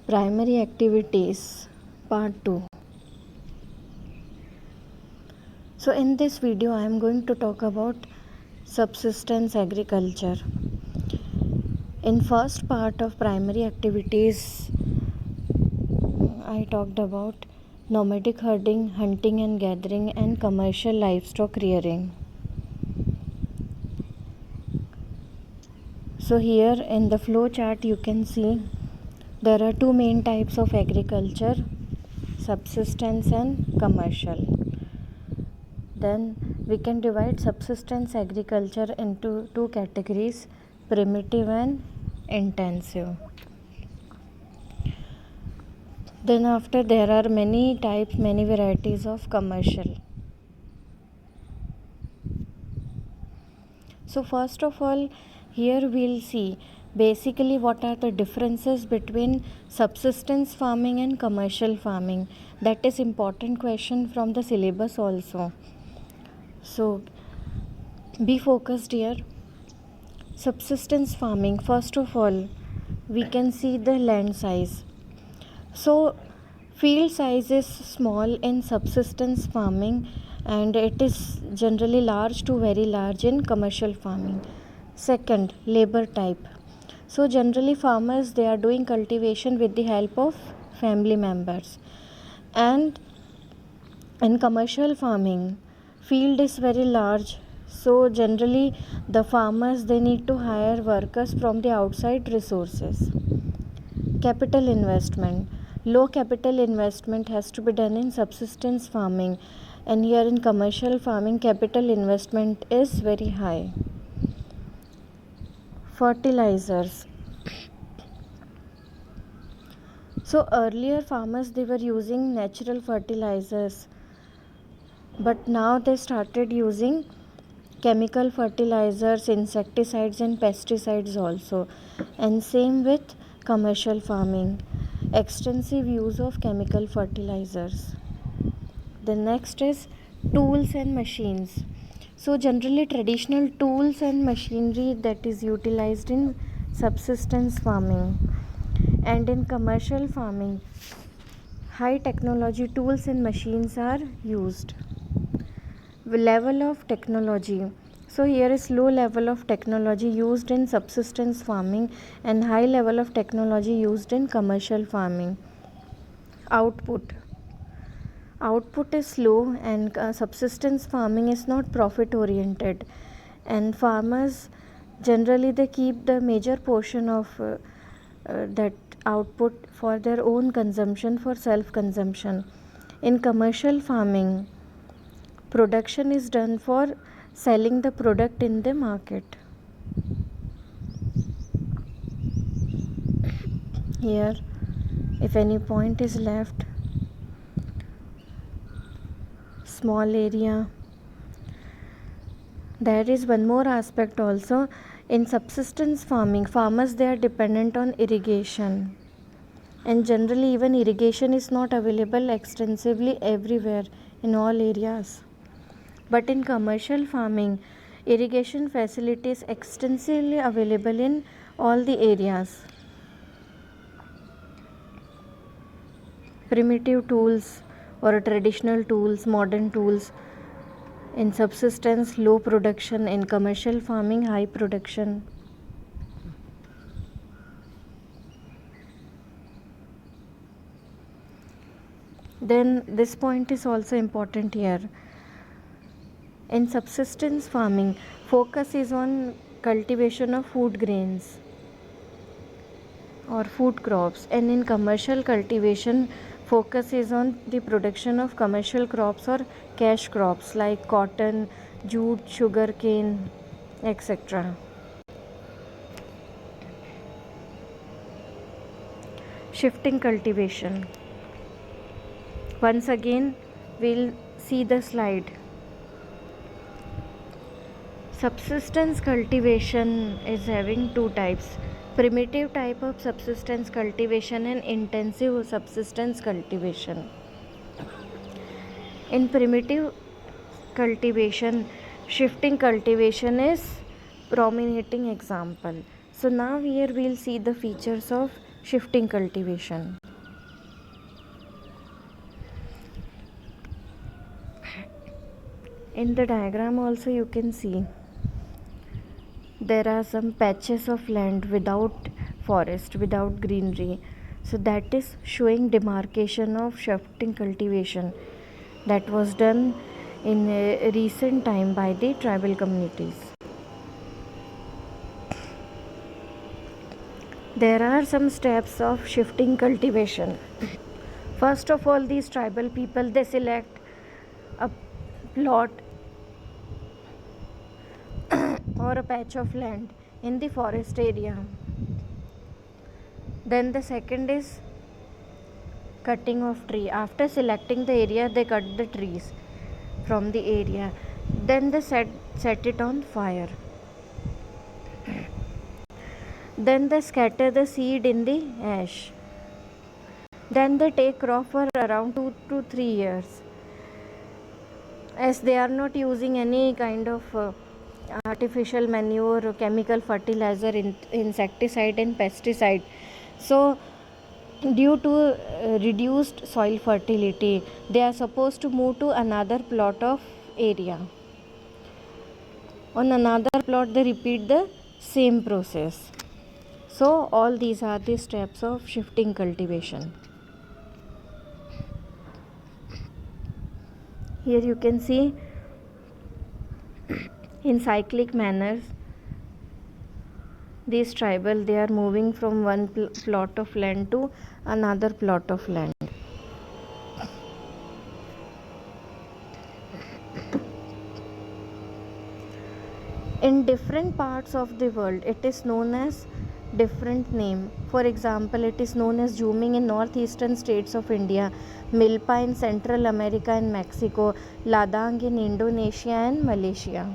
Primary activities part 2. So in this video I am going to talk about subsistence agriculture. In first part of primary activities I talked about nomadic herding, hunting and gathering, and commercial livestock rearing. So here in the flow chart you can see there are two main types of agriculture, subsistence and commercial. Then we can divide subsistence agriculture into two categories, primitive and intensive. Then after there are many types, many varieties of commercial. So first of all, here we'll see basically what are the differences between subsistence farming and commercial farming. That is important question from the syllabus also. So be focused here. Subsistence farming, first of all we can see the land size. So field size is small in subsistence farming and it is generally large to very large in commercial farming. Second, labor type. So generally farmers, they are doing cultivation with the help of family members, and in commercial farming field is very large, so generally the farmers, they need to hire workers from the outside resources. Capital investment. Low capital investment has to be done in subsistence farming, and here in commercial farming capital investment is very high. Fertilizers. So earlier farmers, they were using natural fertilizers, but now they started using chemical fertilizers, insecticides and pesticides also, and same with commercial farming, extensive use of chemical fertilizers. The next is tools and machines. So generally traditional tools and machinery that is utilized in subsistence farming, and in commercial farming high technology tools and machines are used. Level of technology. So here is low level of technology used in subsistence farming and high level of technology used in commercial farming. Output is low, and subsistence farming is not profit oriented, and farmers generally they keep the major portion of that output for their own consumption, for self consumption. In commercial farming, production is done for selling the product in the market. Here if any point is left, small area. There is one more aspect also. In subsistence farming, farmers, they are dependent on irrigation, and generally even irrigation is not available extensively everywhere in all areas. But in commercial farming, irrigation facilities extensively available in all the areas. Primitive tools or traditional tools, modern tools. In subsistence, low production. In commercial farming, high production. Then this point is also important here. In subsistence farming, focus is on cultivation of food grains or food crops, and in commercial cultivation, focus is on the production of commercial crops or cash crops like cotton, jute, sugar cane, etc. Shifting cultivation. Once again we'll see the slide. Subsistence cultivation is having two types: primitive type of subsistence cultivation and intensive subsistence cultivation. In primitive cultivation, shifting cultivation is prominent example. So now here we'll see the features of shifting cultivation. In the diagram also you can see there are some patches of land without forest, without greenery. So that is showing demarcation of shifting cultivation that was done in a recent time by the tribal communities. There are some steps of shifting cultivation. First of all, these tribal people, they select a plot or a patch of land in the forest area. Then the second is cutting of tree. After selecting the area, they cut the trees from the area. Then they set it on fire. Then they scatter the seed in the ash. Then they take crop for around 2 to 3 years. As they are not using any kind of artificial manure or chemical fertilizer, insecticide and pesticide. So due to reduced soil fertility, they are supposed to move to another plot of area. On another plot, they repeat the same process. So all these are the steps of shifting cultivation. Here you can see in cyclic manners these tribal, they are moving from one plot of land to another plot of land. In different parts of the world, it is known as different name. For example, it is known as Juming in northeastern states of India, Milpa in Central America and Mexico, Ladang in Indonesia and Malaysia.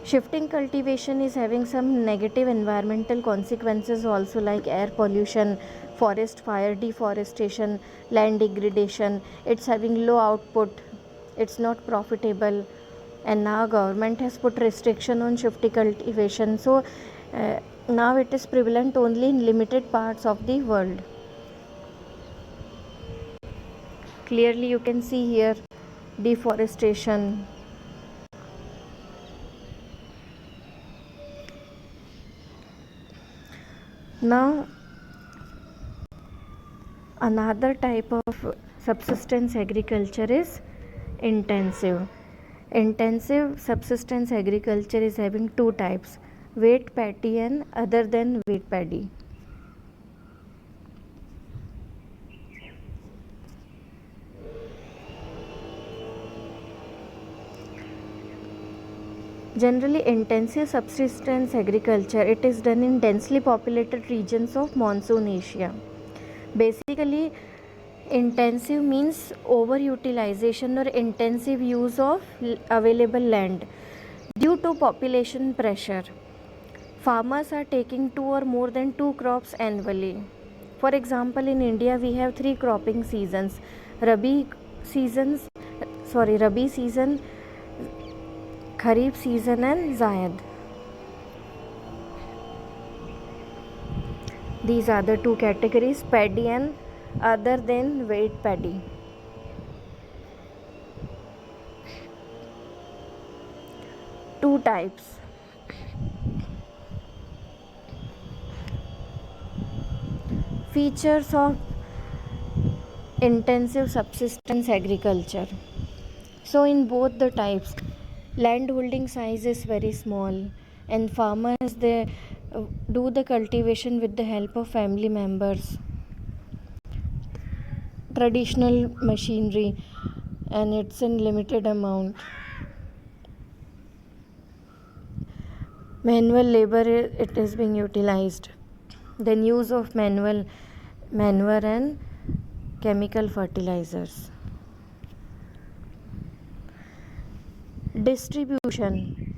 Shifting cultivation is having some negative environmental consequences also, like air pollution, forest fire, deforestation, land degradation. It's having low output, it's not profitable, and now government has put restriction on shifting cultivation. So now it is prevalent only in limited parts of the world. Clearly you can see here deforestation. Now another type of subsistence agriculture is intensive. Intensive subsistence agriculture is having two types, wet paddy and other than wet paddy. Generally, intensive subsistence agriculture, it is done in densely populated regions of monsoon Asia. Basically, intensive means overutilization or intensive use of available land due to population pressure. Farmers are taking 2 or more than 2 crops annually. For example, in India we have 3 cropping seasons: Rabi season, Kharif season and Zaid. These are the two categories, paddy and other than wet paddy. Two types. Features of intensive subsistence agriculture. So in both the types, land holding size is very small and farmers, they do the cultivation with the help of family members, traditional machinery, and it's in limited amount. Manual labor, it is being utilized. Then use of manual manure and chemical fertilizers. Distribution.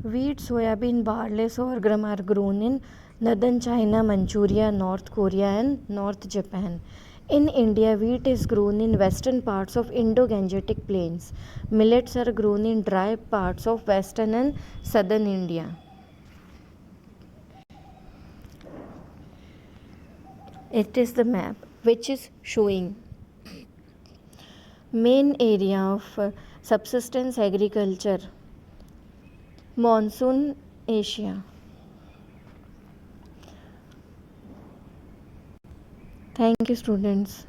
Wheat, soybean, barley, sorghum are grown in northern China, Manchuria, North Korea and North Japan. In India, wheat is grown in western parts of Indo-Gangetic plains. Millets are grown in dry parts of western and southern India. It is the map which is showing main area of subsistence agriculture, monsoon Asia. Thank you, students.